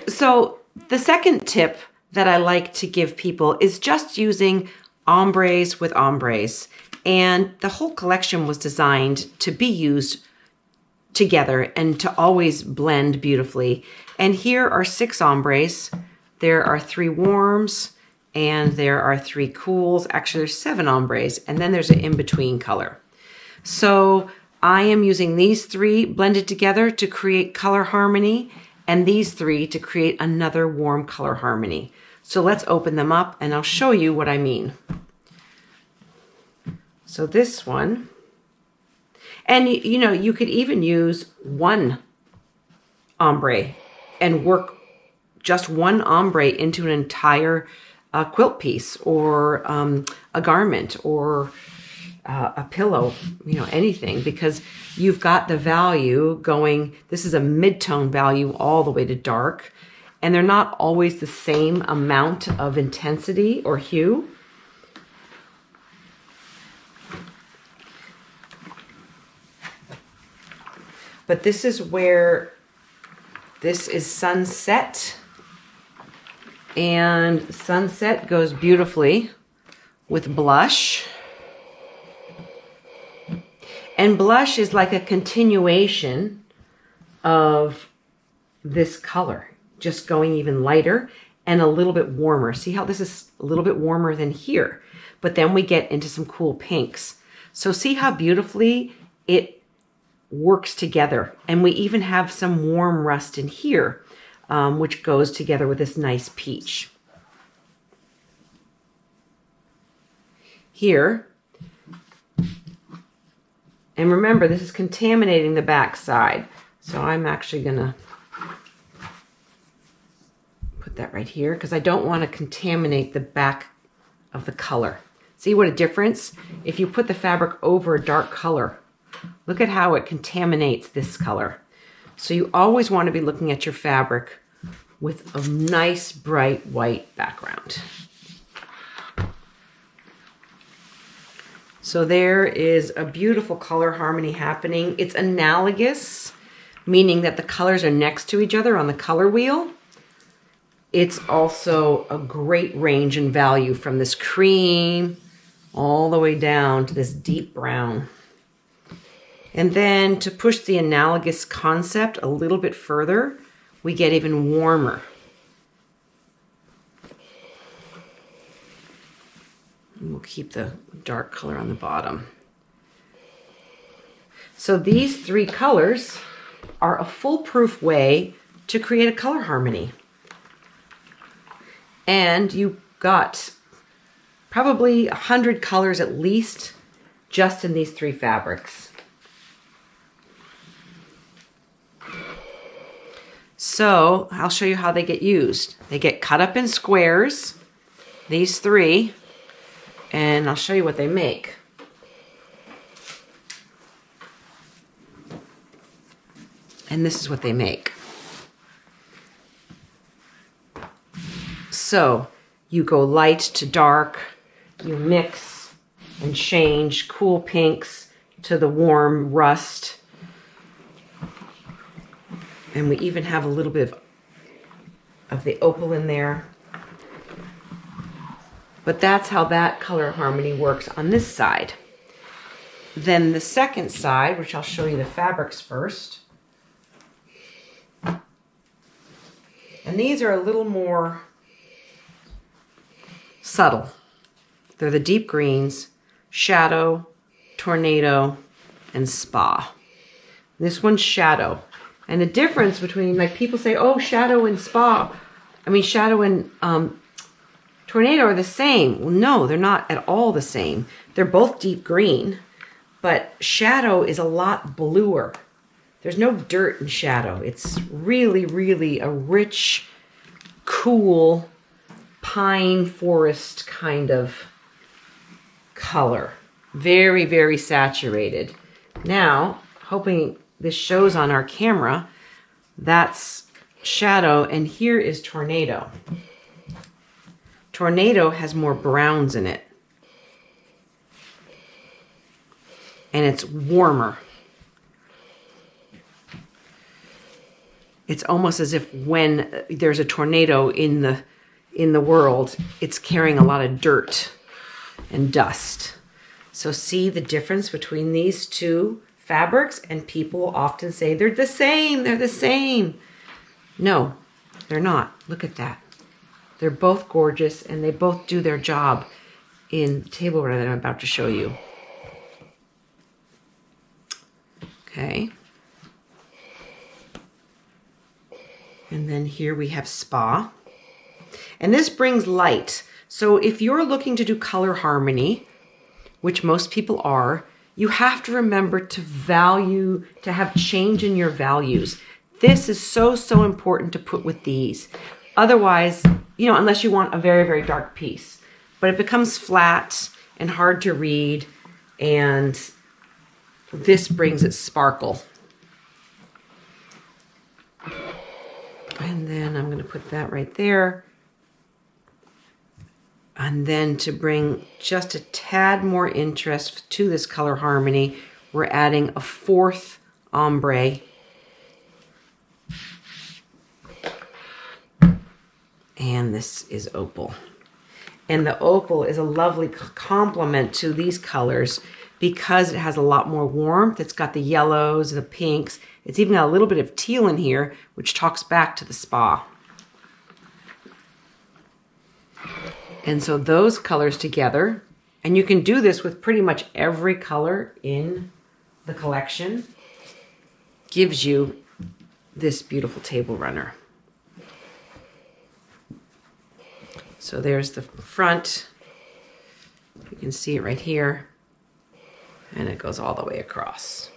So the second tip that I like to give people is just using ombres with ombres. And the whole collection was designed to be used together and to always blend beautifully. And here are 6 ombres. There are 3 warms and there are 3 cools. Actually, there's 7 ombres, and then there's an in-between color. So I am using these 3 blended together to create color harmony, and these 3 to create another warm color harmony. So let's open them up and I'll show you what I mean. So this one, and you know, you could even use one ombre and work just one ombre into an entire quilt piece or a garment or a pillow, you know, anything, because you've got the value going. This is a mid-tone value all the way to dark, and they're not always the same amount of intensity or hue. But this is where this is sunset, and sunset goes beautifully with blush. And blush is like a continuation of this color, just going even lighter and a little bit warmer. See how this is a little bit warmer than here, but then we get into some cool pinks. So see how beautifully it works together. And we even have some warm rust in here, which goes together with this nice peach. Here, and remember, this is contaminating the back side. So I'm actually gonna put that right here because I don't want to contaminate the back of the color. See what a difference? If you put the fabric over a dark color, look at how it contaminates this color. So you always want to be looking at your fabric with a nice bright white background. So there is a beautiful color harmony happening. It's analogous, meaning that the colors are next to each other on the color wheel. It's also a great range and value from this cream all the way down to this deep brown. And then to push the analogous concept a little bit further, we get even warmer. And we'll keep the dark color on the bottom. So these 3 colors are a foolproof way to create a color harmony. And you got probably 100 colors at least just in these 3 fabrics. So I'll show you how they get used. They get cut up in squares, these 3, and I'll show you what they make. And this is what they make. So you go light to dark, you mix and change cool pinks to the warm rust. And we even have a little bit of the opal in there. But that's how that color harmony works on this side. Then the second side, which I'll show you the fabrics first. And these are a little more subtle. They're the deep greens, Shadow, Tornado, and Spa. This one's Shadow. And the difference between, like, people say, oh, Shadow and Spa, Shadow and Tornado are the same. Well, no, they're not at all the same. They're both deep green, but Shadow is a lot bluer. There's no dirt in Shadow. It's really, really a rich, cool, pine forest kind of color. Very, very saturated. Now, hoping this shows on our camera, that's Shadow, and here is Tornado. Tornado has more browns in it. And it's warmer. It's almost as if when there's a tornado in the world, it's carrying a lot of dirt and dust. So see the difference between these two fabrics, and people often say they're the same, they're the same. No, they're not. Look at that. They're both gorgeous and they both do their job in the table runner that I'm about to show you. Okay. And then here we have Spa. And this brings light. So if you're looking to do color harmony, which most people are, you have to remember to have change in your values. This is so, so important to put with these. Otherwise, unless you want a very, very dark piece, but it becomes flat and hard to read, and this brings it sparkle. And then I'm going to put that right there. And then to bring just a tad more interest to this color harmony, we're adding a 4th ombre. And this is Opal. And the Opal is a lovely complement to these colors because it has a lot more warmth. It's got the yellows, the pinks. It's even got a little bit of teal in here, which talks back to the Spa. And so those colors together, and you can do this with pretty much every color in the collection, gives you this beautiful table runner. So there's the front. You can see it right here. And it goes all the way across.